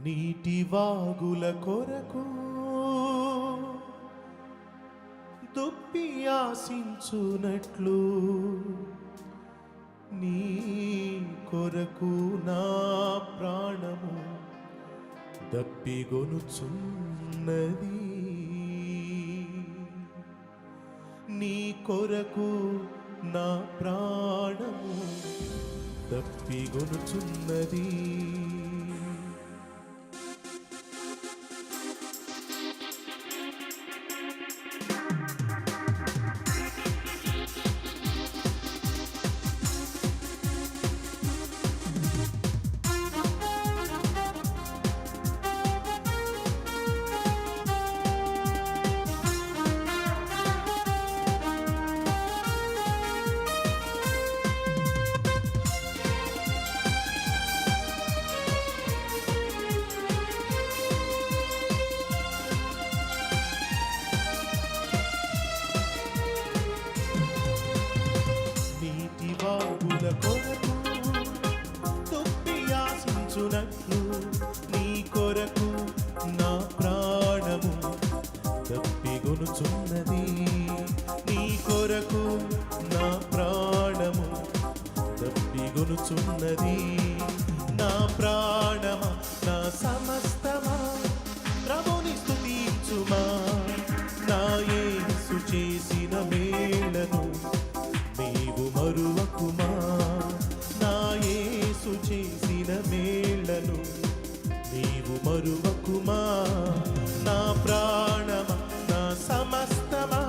నీటి వాగుల కొరకు దుప్పి ఆశించునట్లు నీ కొరకు నా ప్రాణము దప్పిగొనుచున్నది. నీ కొరకు నా ప్రాణము దప్పిగొనుచున్నది. కొరకు దుప్పి ఆశించునట్లు నీ కొరకు నా ప్రాణము దప్పిగొనుచున్నది. నీ కొరకు నా ప్రాణము దప్పిగొనుచున్నది. నా ప్రాణమా నా సమస్తమా ప్రభుని స్తుతించుమా. నా యేసు చేసిన మేలను నీవు మరువకుమా. నా యేసు చేసిన మేళ్లను నీవు మరువకుమా. నా ప్రాణమా నా సమస్తమా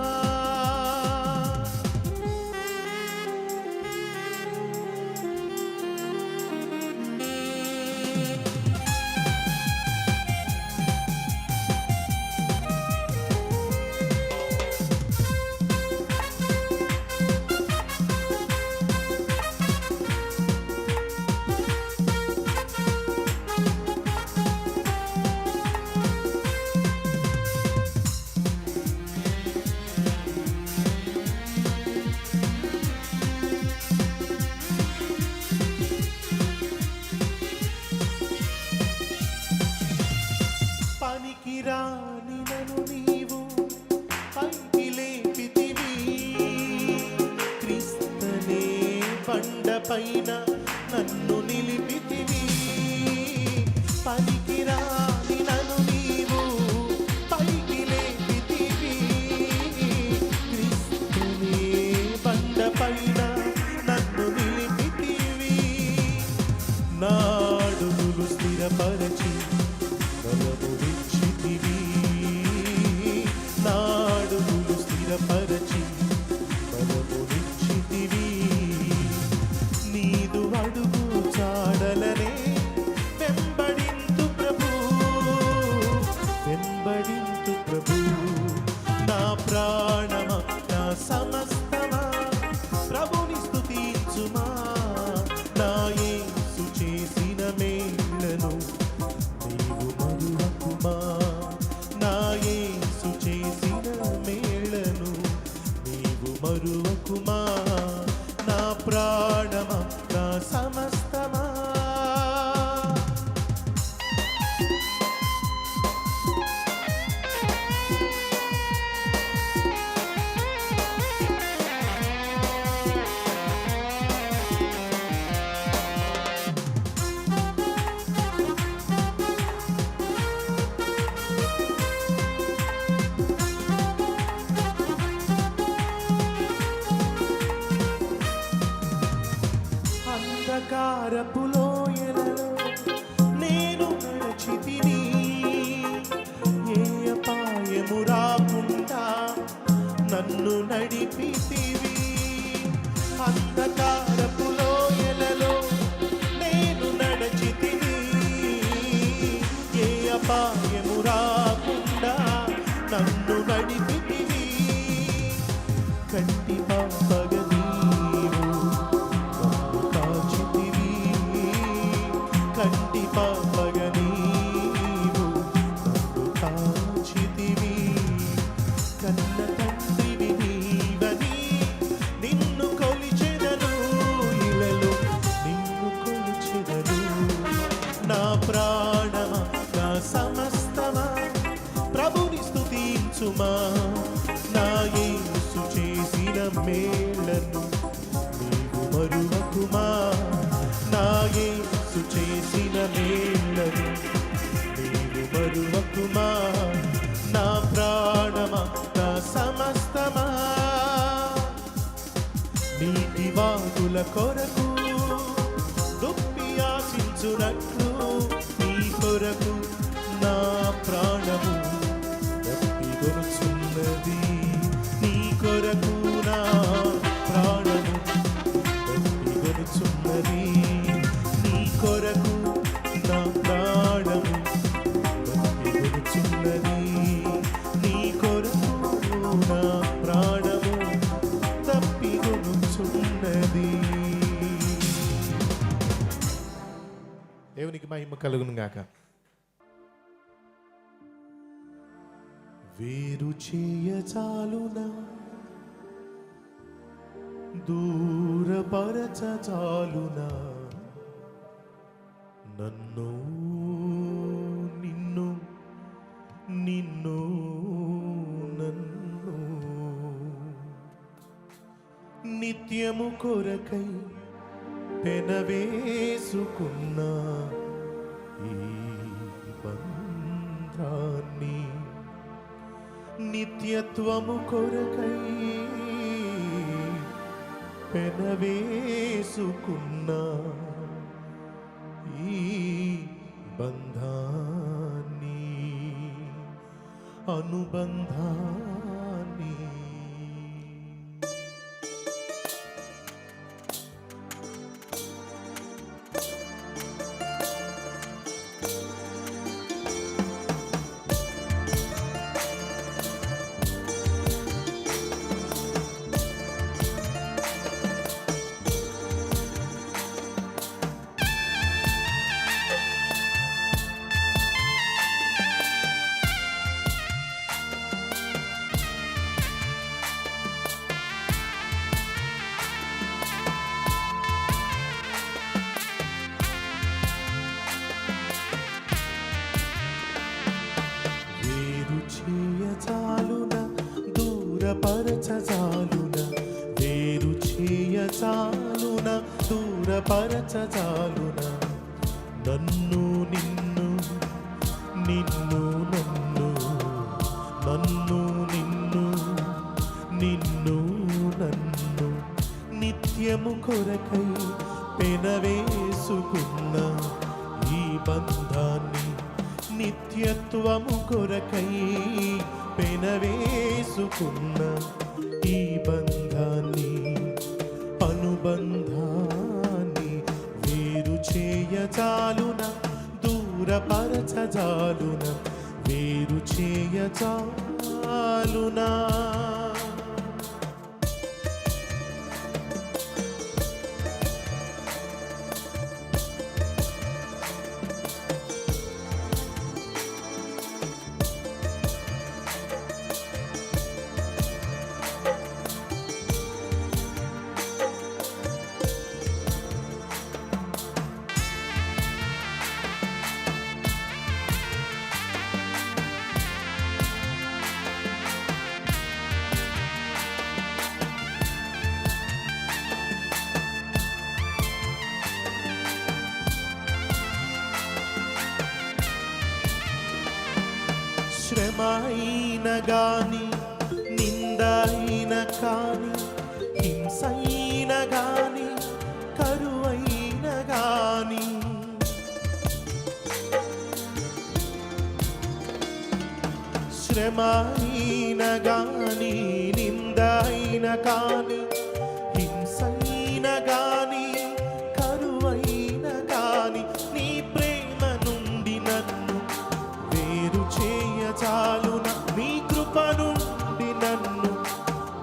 పనికిరాని నన్ను నీవు పైకి లేపితివి. క్రీస్తునే బండపైన నన్ను నిలిపితివి. పనికిరాని నన్ను నీవు పైకి లేపితివి. క్రీస్తునే బండపైన నన్ను నిలిపితివి. నా అడుగులు స్థిరపరచి బలమునిచ్చితివి. నా అడుగులు స్థిరపరచి బలమునిచ్చితివి. నీదు అడుగు చాడలనే వెంబడింతు ప్రభు, వెంబడింతు ప్రభు. నా ప్రాణమా నా సమస్తమా ప్రభుని స్తుతించుమా. నా యేసు చేసిన మేళ్లను నీవు మరువకుమా. నా యేసు చేసిన మేళ్లను నీవు మరువకుమా. నా ప్రాణమా నా సమస్తమా అంధకారపు లోయలలో నేను నడిచితిని. ఏ అపాయము రాకుండా నన్ను నడిపితివి. అంధకారపు లోయలలో నేను నడిచితిని. ఏ అపాయము రాకుండా నన్ను నడిపితివి. కంటి పాపగా కంటి పాపగా నీవు నన్ను కాచితివి. కన్న తండ్రివి నీవని నిన్ను కొలిచెదను. ఇలలో నిన్ను కొలిచెదను. నా ప్రాణమా తలంచుమా నా యేసు చేసిన మేళ్లను నీవు మరువకుమా నా యేసు చేసిన మేళ్లను నీవు మరువకుమా నా ప్రాణమా నా సమస్తమా నీటి వాగుల కొరకు దుప్పి ఆశించునట్లు నీ కొరకు నా ప్రాణము తప్పిగొనుచున్నది నీ కొరకు నా ప్రాణము తప్పిగొనుచున్నది నీ కొరకు నా ప్రాణము తప్పిగొనుచున్నది నీ కొరకు నా ప్రాణము తప్పిగొనుచున్నది. దేవునికి మహిమ కలుగును గాక. వేరు చేయచాలునా దూరపరచాలునా నన్ను నిన్ను నిన్ను నన్ను నిత్యము కొరకై పెనవేసుకున్నా ఈ బంధాన్ని నిత్యత్వము కొరకై పెనవేసుకున్నా ఈ బంధాన్ని అనుబంధాన్ని దూరపరచాలునా వేరు చేయచాలునా దూరపరచాలునా నన్ను నిన్ను నిన్ను నన్ను నన్ను నిన్ను నిన్ను నన్ను నిత్యము కొరకై పెనవేసుకున్న ఈ బంధాన్ని నిత్యత్వము కొరకై పెనవేసుకున్న ఈ బంధాన్ని అనుబంధాన్ని వేరు చేయచాలునా దూరపరచాలునా వేరు చేయచాలునా. శ్రమైన గాని నిందైన కాని హింసైన గాని కరువైన గాని శ్రమైన గాని నిందైన కాని హింసైన గాని కరువైన గాని నీ ప్రేమ నుండి నన్ను వేరు చేయచాలునా నీ కృప నుండి నన్ను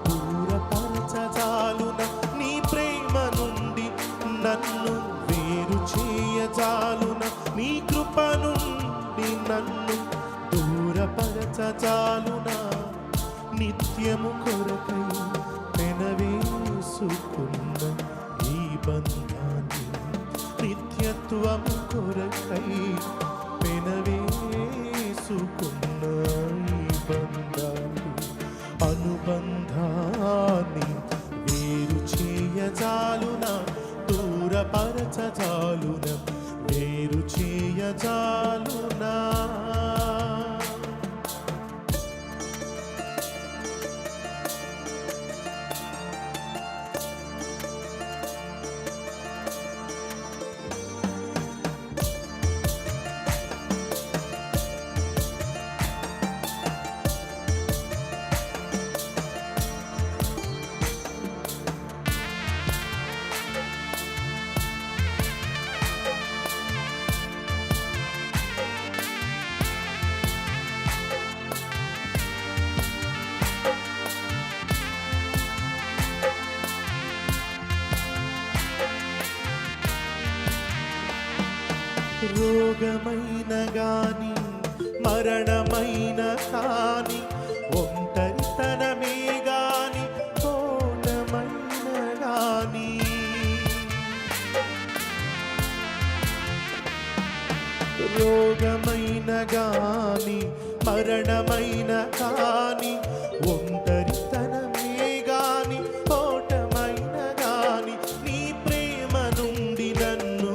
దూరపరచాలునా నీ ప్రేమ నుండి నన్ను వేరు చేయచాలునా నీ కృప నుండి నన్ను దూరపరచాలునా నిత్యము కొరకై పెనవేసుకున్న ఈ బంధాన్ని నిత్యత్వము కొరకై పెనవేసుకున్న ఈ బంధాన్ని వేరు చేయజాలునా దూరపరచజాలునా వేరు చేయజాలునా రోగమైన గాని మరణమైన కాని ఒంటరితనమే గాని ఓటమైన గాని రోగమైన గాని మరణమైన కాని ఒంటరితనమే గాని ఓటమైన గాని నీ ప్రేమ నుండి నన్ను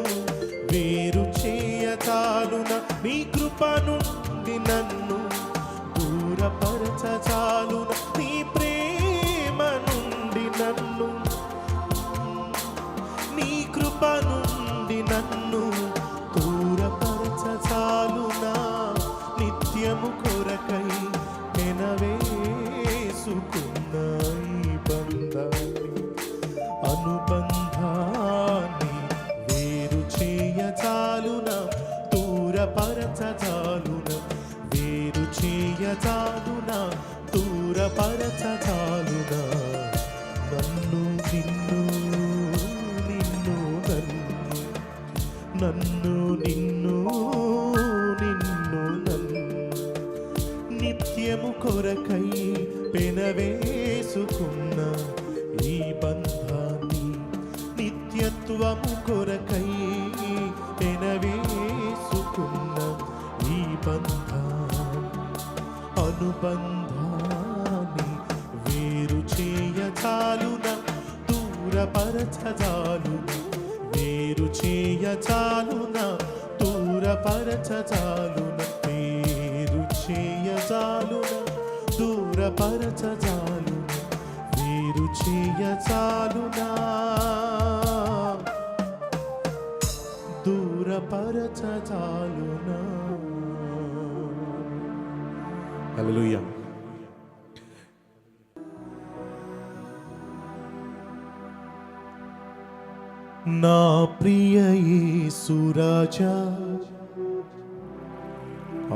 వేరు చేయజాలునా నీ కృప నుండి నన్ను దూరపరచజాలునా నీ ప్రేమ నుండి నన్ను నీ కృప నుండి నన్ను దూరపరచజాలునా నిత్యము కొరకై పెనవేసుకున్న ఈ అనుబంధాన్ని వేరు చేయజాలునా దూరపరచజాలునా వేరు చేయజాలునా దూరపరచజాలునా నన్ను నిన్ను నిన్ను నన్ను నిన్ను నిన్ను నన్ను నిత్యము కొరకై పెనవేసుకున్న ఈ బంధాన్ని నిత్యత్వము కొరకై పెనవేసుకున్న ఈ అనుబంధాన్ని వేరు చేయజాలునా దూరపరచజాలునా వేరు చేయజాలునా దూరపరచజాలునా వేరు చేయజాలునా దూరపరచజాలునా వేరు చేయజాలునా దూరపరచజాలునా. హల్లెలూయా. నా ప్రియ యేసు రాజా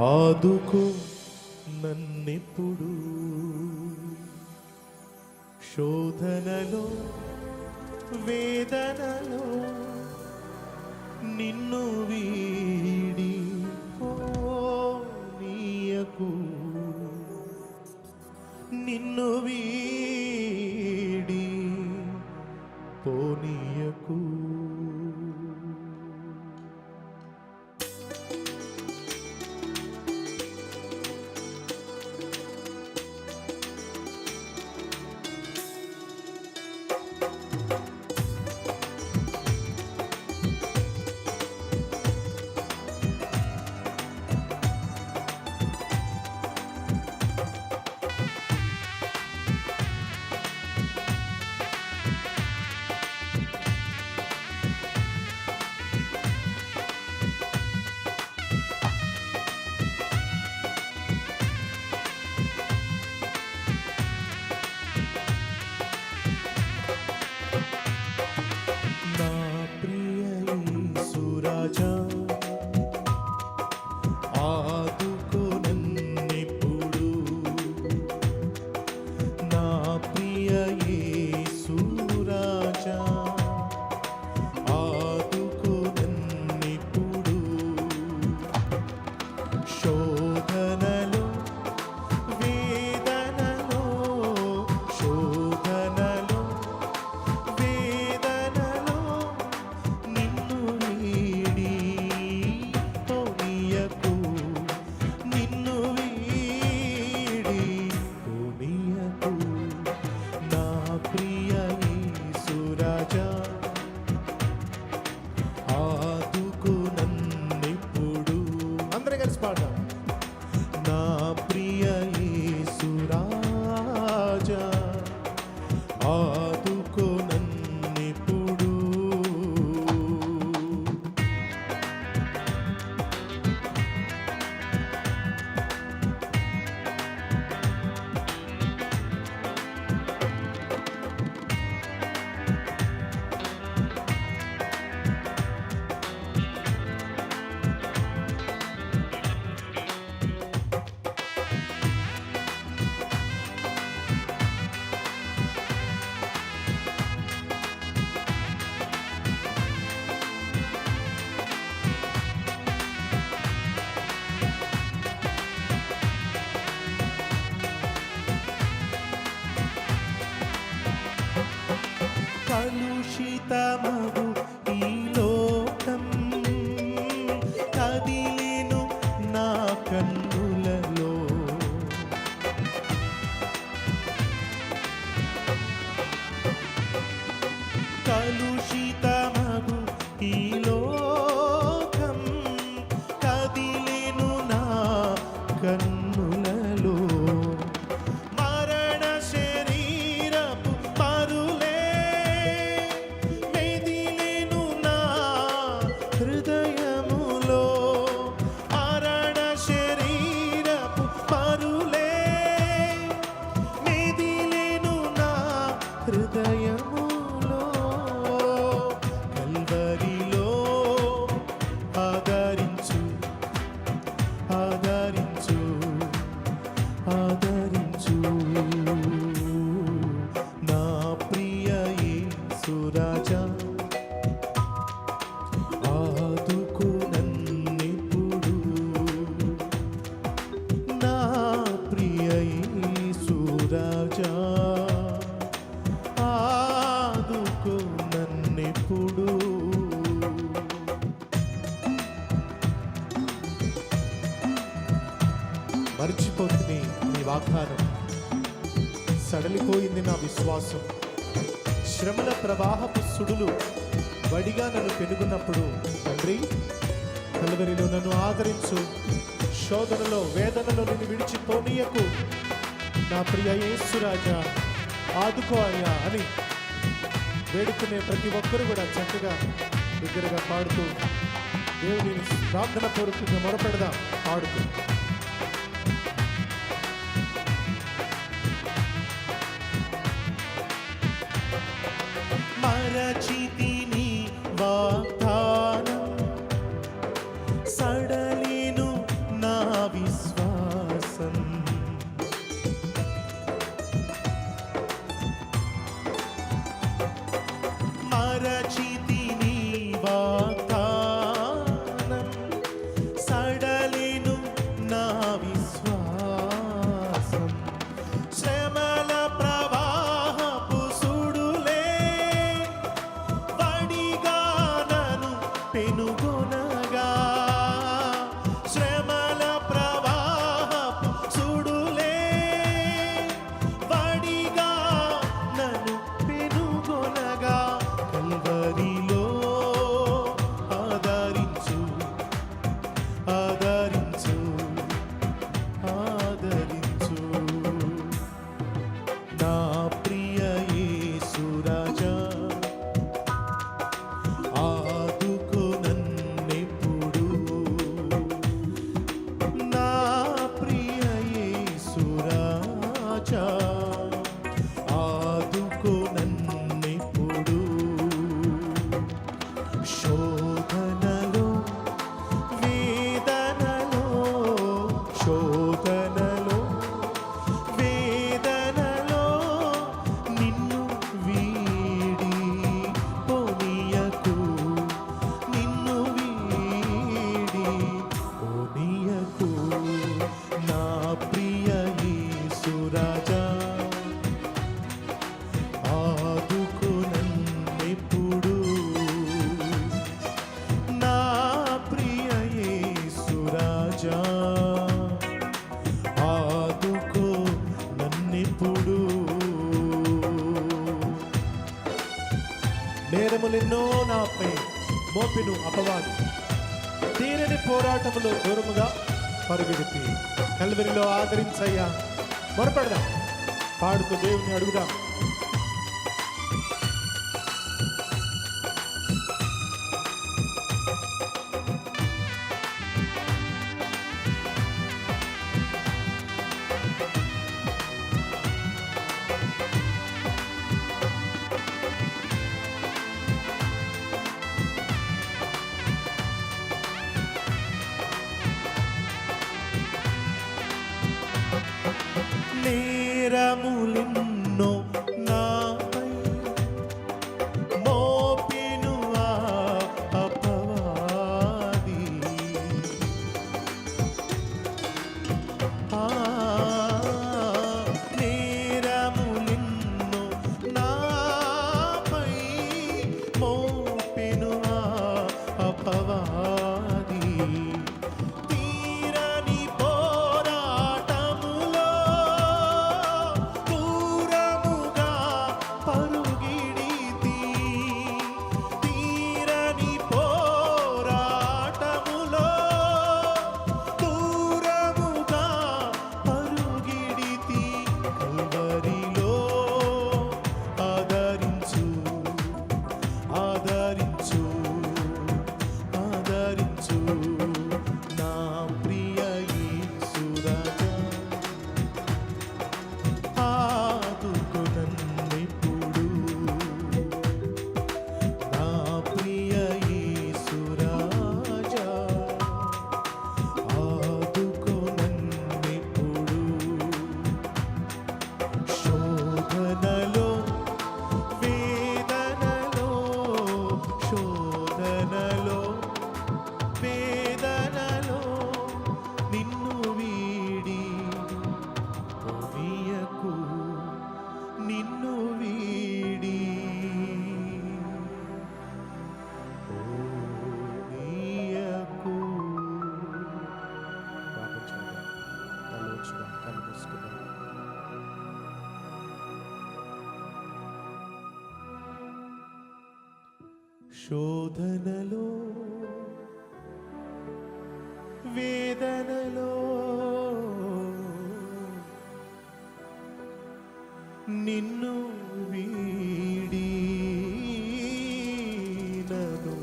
ఆదుకో నన్నెప్పుడు శోధనలో వేదనలో నిన్ను వీడి పోనీయకు నిన్ను వీడి పోనీయకు ఆదరించు ఆదరించు ఆదరించు నా ప్రియ యేసు రాజా ఆదుకో నన్నిప్పుడు నా ప్రియ యేసు రాజా ఆదుకో నన్నిప్పుడు. మర్చిపోతుంది నీ వాగ్దానం, సడలిపోయింది నా విశ్వాసం. శ్రమల ప్రవాహపు సుడులు వడిగా నన్ను పెనుగున్నప్పుడు తండ్రి కలువరిలో నన్ను ఆదరించు, శోధనలో వేదనలో నిన్ను విడిచిపోనీయకు, నా ప్రియ యేసు రాజా ఆదుకో అయ్యా అని వేడుకునే ప్రతి ఒక్కరు కూడా చక్కగా దగ్గరగా పాడుతూ దేవుని ప్రార్థన పూర్వకంగా మొరపెడదాం పాడుతూ. మరచితిని వాగ్దానం, సడలిను నా విశ్వాసం. మరచితిని వాగ్దానం, సడలిను నా విశ్వాసం. శ్రమల ప్రవాహపు సుడులే వడిగా నన్ను పెనుగొనగా, శ్రమల ప్రవాహపు సుడులే వడిగా నన్ను పెనుగొనగా, కల్వరిలో ఆదరించు ఆదరించు ఆదరించు నా ప్రియ యేసు రాజా ఆదుకో నన్నిప్పుడు, నా ప్రియ యేసు రాజా ఆదుకో నన్నిప్పుడు. శోధనలో వేదనలో శోధనలో వేదనలో నిన్ను వీడి పోనీయకు, నిన్ను వీడి పోనీయకు, నా ప్రియ యేసు రాజా ఆదుకో నన్నిప్పుడు, నా ప్రియ యేసు రాజా ఆదుకో నన్నిప్పుడు. నేరములెన్నో నాపై మోపిను అపవాది, తీరని పోరాటములో దూరముగా పరుగెడిపి కల్వరిలో ఆదరించయ్యా మొరపెడదాం పాడుతూ దేవుని అడుగుదాం. నేరములెన్నో నాపై మోపెను ఆ అపవాది, నేరములెన్నో నాపై మోపెను ఆ అపవాది, తీరని పోరాటములో దూర శోధనలో వేదనలో నిన్ను వీడి నన్ను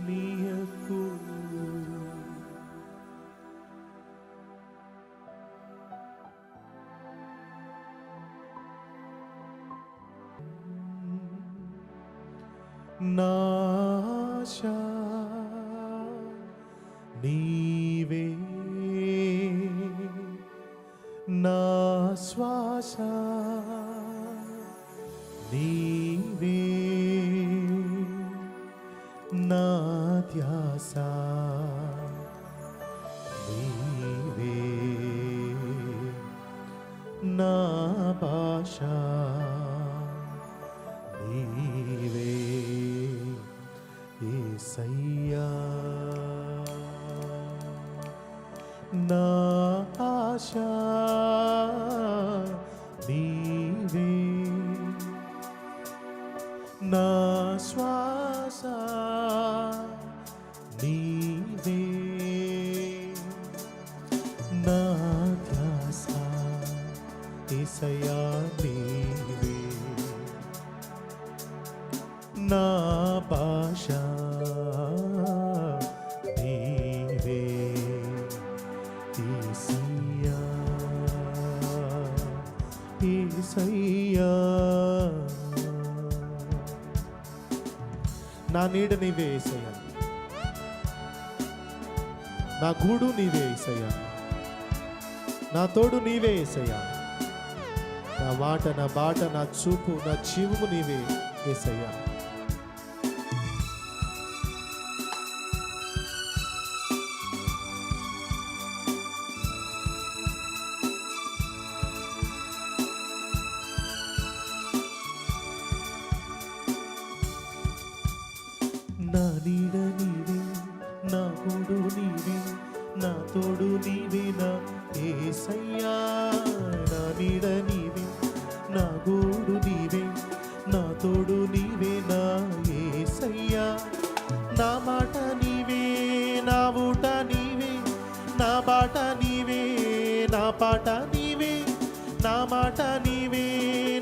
నీయకు నాశా నీవే నా శ్వాస నీవే నా ధ్యాస నీవే నా భాష నీవే యేసయ్యా నా ఆశ నీవే నా శ్వాస నీవే నా ధ్యాస యేసయ్యా నీవే నా భాష నీవే యేసయ్యా యేసయ్యా నా నీడ నీవే యేసయ్యా నా గూడు నీవే యేసయ్యా నా తోడు నీవే యేసయ్యా నా మాట నా బాట నా చూపు నా జీవము నీవే యేసయ్యా నా నీడ నీవే నా గూడు నీవే నా తోడు నీవే నా యేసయ్యా నా నీడ నీవే నా గూడు నీవే నా తోడు నీవే నా యేసయ్యా నా మాట నీవే నా ఊట నీవే నా బాట నీవే నా పాట నీవే నా మాట నీవే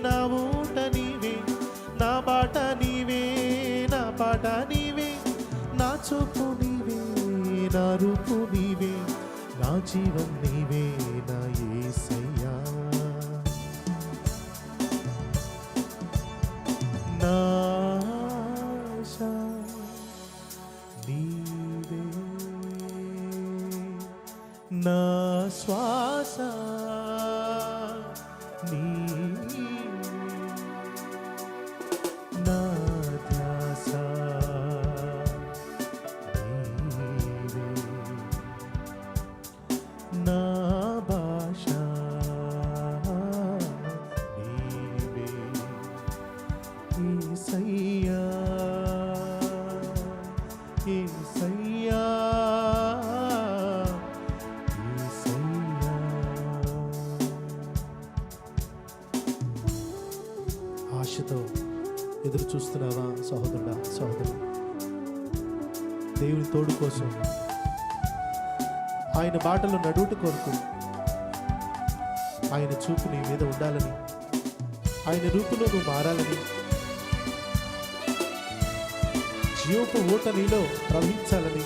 నా ఊట నీవే నా బాట నీవే నా పాట నీవే నా చూపు నీవే నా రూపు నీవే నా జీవం నీవే నా యేసయ్యా నా ఆశ నీవే నా శ్వాస నీవే నా ధ్యాస నీవే నా భాష నీవే యేసయ్యా యేసయ్యా యేసయ్యా ఆశతో ఎదురు చూస్తున్నావా సహోదరుడా సహోదరు దేవుని తోడు కోసం ఆయన బాటలో నడువుట కొరకు ఆయన చూపు నీ మీద ఉండాలని ఆయన రూపులో నువ్వు మారాలని జీవపు ఊట నీలో ప్రవహించాలని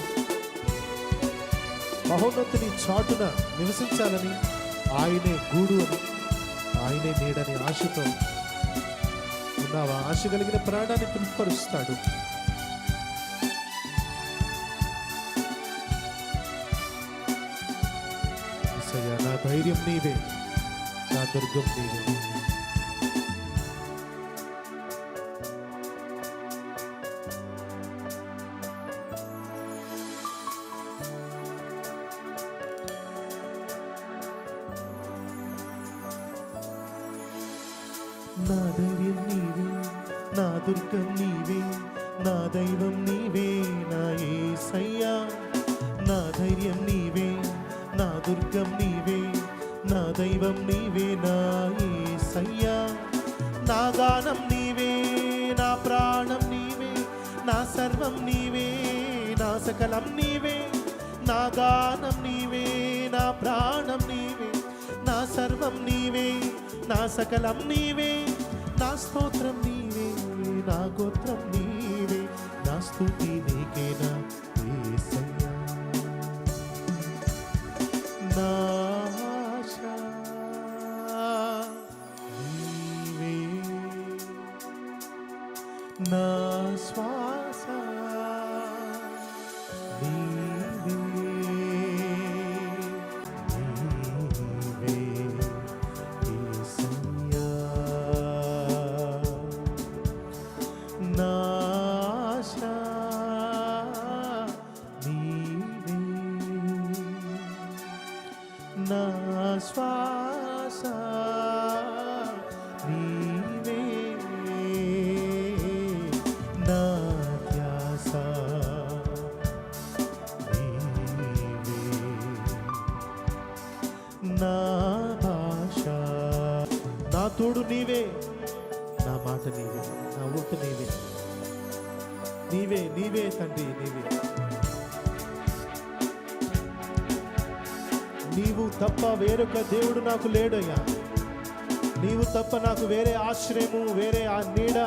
మహోన్నతుని చాటున నివసించాలని ఆయనే గూడు అని ఆయనే నీడని ఆశతో ఉన్నావా ఆశ కలిగిన ప్రాణాన్ని తృప్తిపరుస్తాడు యేసయ్యా నా ధైర్యం నీవే నా దుర్గం నీవే నా ధైర్యం నీవే నా దుర్గం నీవే నా దైవం నీవే నా యేసయ్యా నా ధైర్యం నీవే నా దుర్గం నీవే నా దైవం నీవే నా యేసయ్యా నా గానం నీవే నా నా ప్రాణం నీవే, నా సర్వం నీవే, నా సకలం నీవే, నా గానం నీవే, నా ప్రాణం నీవే, నా సర్వం నీవే, నా సకలం నీవే, నా స్తోత్రం నీవే, నా గోత్రం నీవే, నా స్తుతి నీకేనా యేసయ్యా. నా ఆశా నీవే, నా శ్వాస నీవే, నీవే యేసయ్యా. నా ఆశా నీవే, నా శ్వాస నీవే, నా ధ్యాస నీవే, నా భాష. నా తోడు నీవే, నా మాట నీవే, నా ఊట నీవే, నీవే నీవే తండ్రి నీవే. నీవు తప్ప వేరొక దేవుడు నాకు లేడయ్యా. నీవు తప్ప నాకు వేరే ఆశ్రయము, వేరే ఆ నీడ,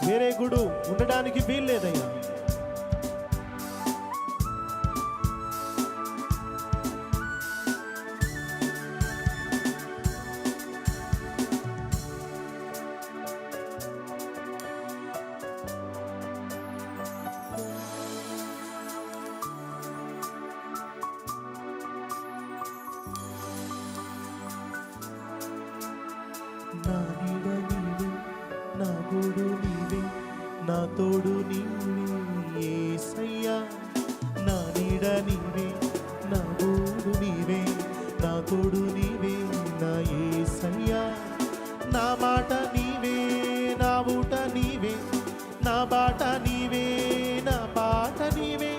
వేరే గుడు ఉండడానికి వీల్లేదయ్యా. నా నీడ నీవే, నా గూడు నీవే, నా తోడు నీవే యేసయ్యా. నా నీడ నీవే, నా గూడు నీవే, నా తోడు నీవే నా యేసయ్యా. నా మాట నీవే, నా ఊట నీవే, నా బాట నీవే, నా పాట నీవే,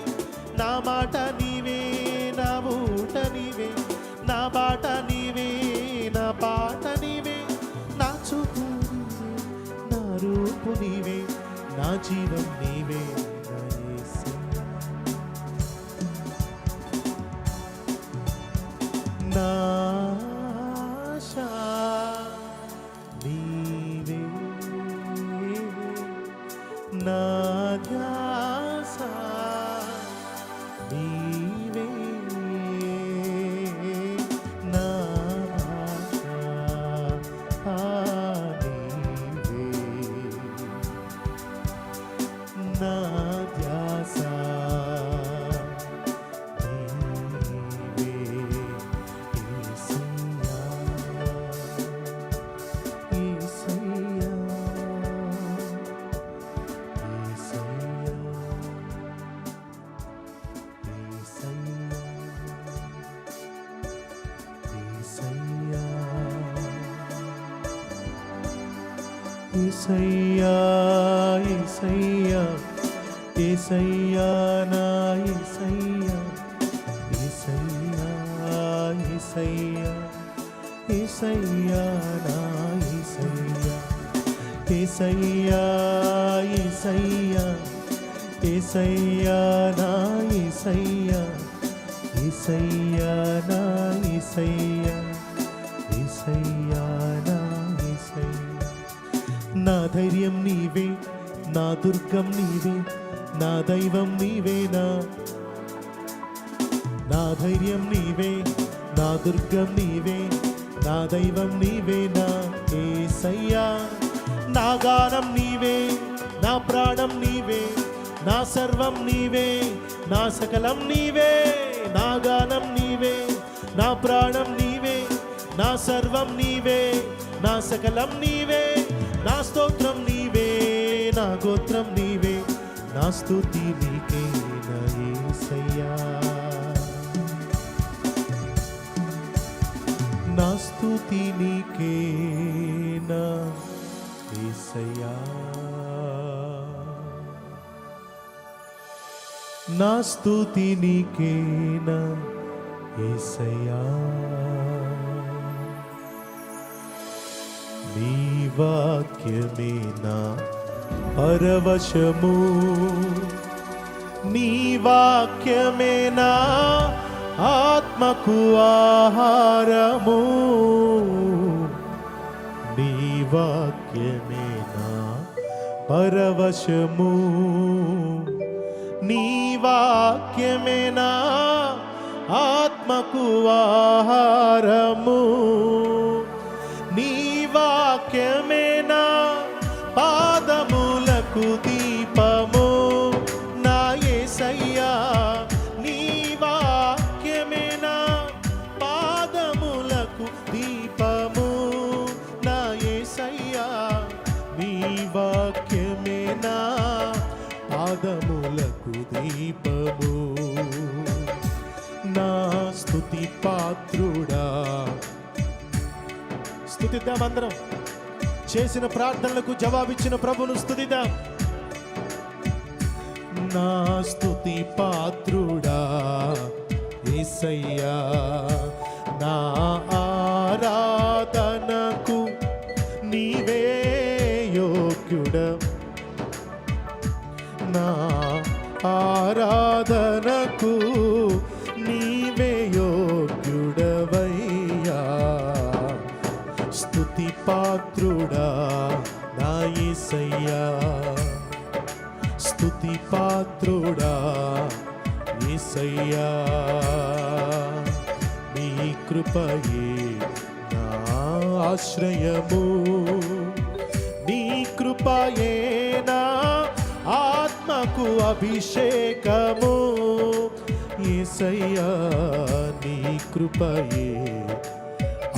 నా మాట నీవే, నా ఊట నీవే, నా బాట నీవే, నా పాట నీవే, నా చూపు నీవే, నా రూపు నీవే, నా జీవం నీవే నా యేసయ్యా. నా ఆశా నీవే, నా ధ్యాస నీవే, నా భాష నీవే, నా ధ్యాస నీవే యేసయ్యా. యేసయ్యా, యేసయ్యా, యేసయ్యా, యేసయ్యా, యేసయ్యా, నా యేసయ్యా, యేసయ్యా, యేసయ్యా, యేసయ్యా, నా యేసయ్యా, యేసయ్యా, యేసయ్యా, యేసయ్యా, నా యేసయ్యా, యేసయ్యా, నా యేసయ్యా, యేసయ్యా, నా యేసయ్యా. నా ధైర్యం నీవే, నా దుర్గం నీవే, నా దైవం నీవేనా. నా ధైర్యం నీవే, నా దుర్గం నీవే, నా దైవం నీవేనా యేసయ్యా. నా గానం నీవే, నా ప్రాణం నీవే, నా సర్వం నీవే, నా సకలం నీవే, నా గానం నీవే, నా ప్రాణం నీవే, నా సర్వం నీవే, నా సకలం నీవే, నా స్తోత్రం నీవే, నా గోత్రం నీవే, నా స్తుతి నీకే నా యేసయ్యా. నా స్తుతి నీకే నా యేసయ్యా. నా స్తుతి నీకే నా యేసయ్యా. నీ వాక్యమే నా పరవశము. నీ వాక్యమే నా ఆత్మకు ఆహారము, నీ వాక్యమే నా పరవశము. నీ వాక్యమే నా ఆత్మకు ఆహారము, నీ వాక్యమే నా పాదములకు దీపము. నా యేసయ్యా నీ వాక్యమే నా పాదములకు దీపము. నా యేసయ్యా నీ వాక్యమే నా పాదములకు దీపము. నా స్తుతి పాత్రుడా. స్తుతిద్దాం అందరం. చేసిన ప్రార్థనలకు జవాబిచ్చిన ప్రభును స్తుతిద్దాం. నా స్తుతి పాత్రుడా యేసయ్యా, నా ఆరాధనకు నీవే యోగ్యుడా. నా ఆరాధనకు నీవే యోగ్యుడవయ్యా. స్తుతి పాత్రుడా నా యేసయ్యా, స్తుతి పాత్రుడా యేసయ్యా. నీ కృపయే నా ఆశ్రయము, నీ కృపయే నా ఆత్మకు అభిషేకము. యేసయ్యా నీ కృపయే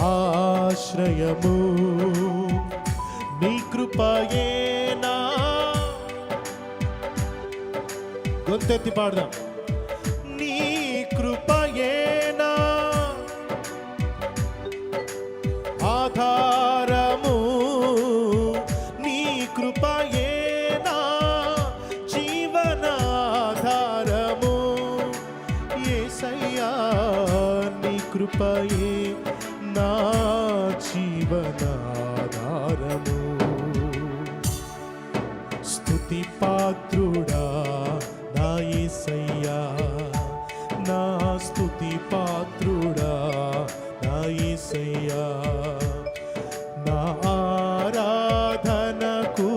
ఆశ్రయము, నీ కృపయే నా. గొంతెత్తి పాడదాం. నీ కృపయే నా ఆధారము, నీ కృపయే నా జీవనాధారము. యేసయ్యా నీ కృపయే నా జీవనాధారము. స్తుతి పాత్రుడా నా యేసయ్యా, నా స్తుతి పాత్రుడా నా యేసయ్యా. నా ఆరాధనకు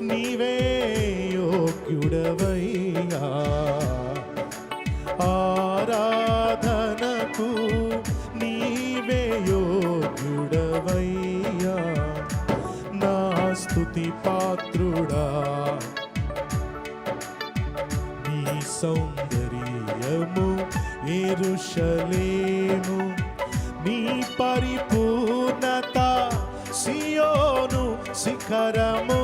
నీవే యోగ్యుడవయ్యా. ఆరాధనకు నీవే యోగ్యుడవయ్యా. నా స్తుతి పాత్రుడా. నీ సౌందర్యము యెరూషలేము, నీ పరిపూర్ణత సియోను శిఖరము.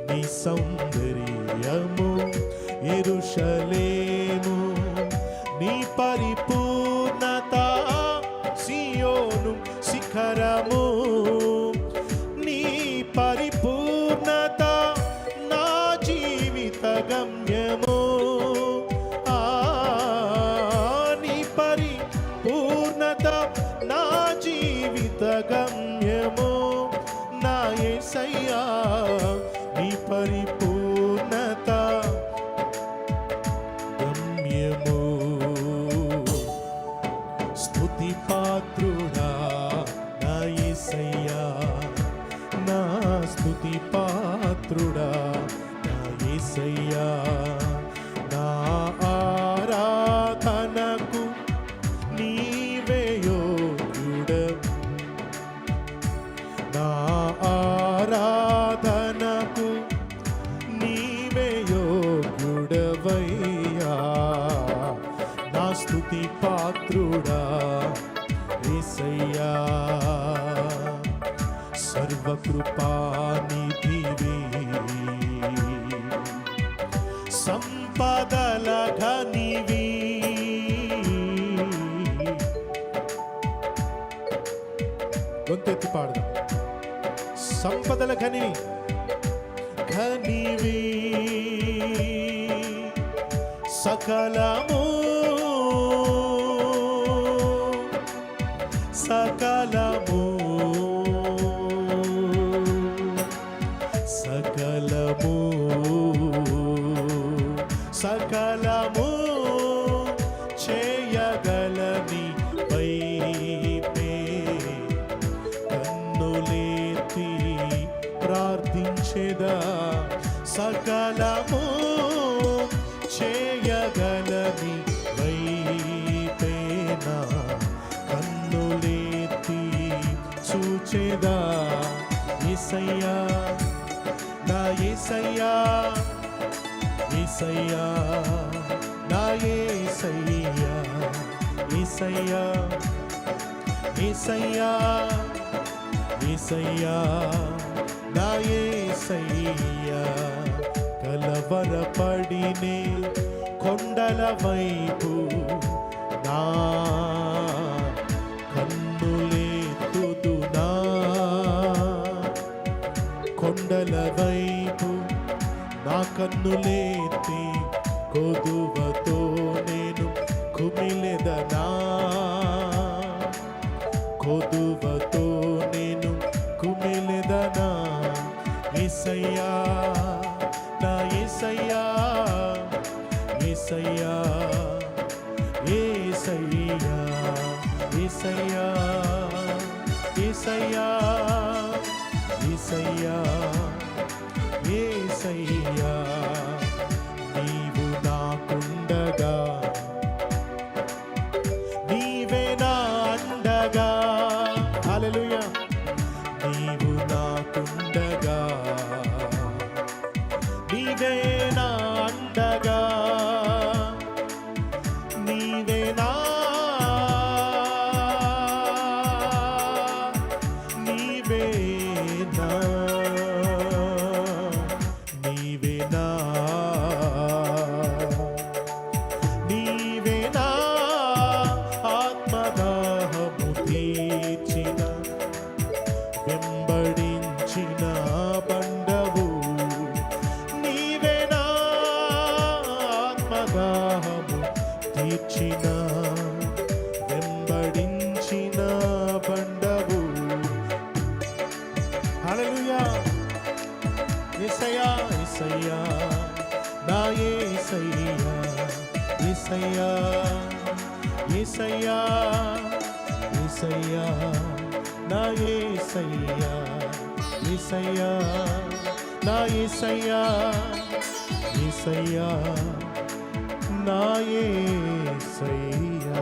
నీ సౌందర్యము యెరూషలేము, నీ పరిపూర్ణత సియోను శిఖరము. నీ పరిపూర్ణత నా జీవిత గమ్యము. నీ పరిపూర్ణత నా జీవిత గమ్యము. నా యేసయ్యా నీ పరిపూర్ణత గమ్యము. స్తుతి పాత్రుడా నా యేసయ్యా, నా స్తుతి పాత్రుడా నా యేసయ్యా. నా ఆరాధనకు నీవే యోగ్యుడ. నా ఆరాధనకు నీవే యోగ్యుడవయ్యా. నా స్తుతి పాత్రుడా యేసయ్యా. సర్వకృపానిధివే, సంపదల ఘనివి. గొంతెత్తి పాడదాం. సంపదల ఘనివి, ఘనివి సకలము, సకలము సకలము చేయగలని వైపే కన్నులెత్తి ప్రార్థించెదా. సకలము చేయగలని వైపేనా కన్నులెత్తి చూచెదా. యేసయ్యా నా యేసయ్యా, యేసయ్యా నా యేసయ్యా, యేసయ్యా యేసయ్యా, యేసయ్యా నా యేసయ్యా. కలవరపడినే కొండల వైపు నా కన్నులెత్తుదునా. కొండల వైపు నా కన్నులెత్తి కొదువతో నేను కుమిలెదనా. కొదువతో నేను కుమిలెదనా. యేసయ్యా నా యేసయ్యా, యేసయ్యా యేసయ్యా, యేసయ్యా యేసయ్యా, యేసయ్యా యేసయ్యా. నీవు నాకుండగా నీవే నా అండగా. హల్లెలూయా. నీవు నాకుండగా నీవే నా అండగా. నీవే నా నీవే నా నీవే నా నీవే నా ఆత్మదాహము తీర్చిన వెంబడించిన బండవు. నీవే నా ఆత్మదాహము తీర్చిన వెంబడించిన బండవు. హల్లెలూయా. యేసయ్యా యేసయ్యా నా యేసయ్యా, యేసయ్యా యేసయ్యా, యేసయ్యా నా యేసయ్యా, యేసయ్యా నా యేసయ్యా, యేసయ్యా నా యేసయ్యా.